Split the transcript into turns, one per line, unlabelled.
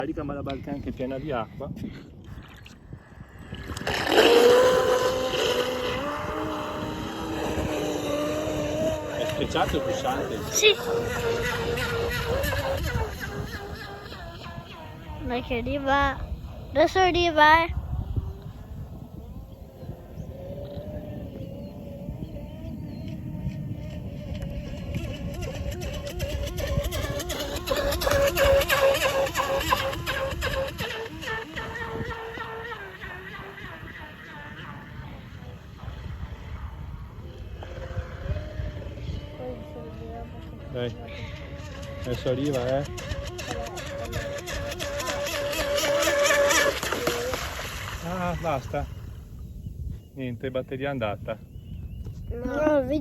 Carica ma la barca è anche piena di acqua. È schiacciato il pulsante?
Sì. Dai che arriva. Adesso arriva,
Dai, adesso arriva, Ah, basta. Niente, batteria è andata.
No, il video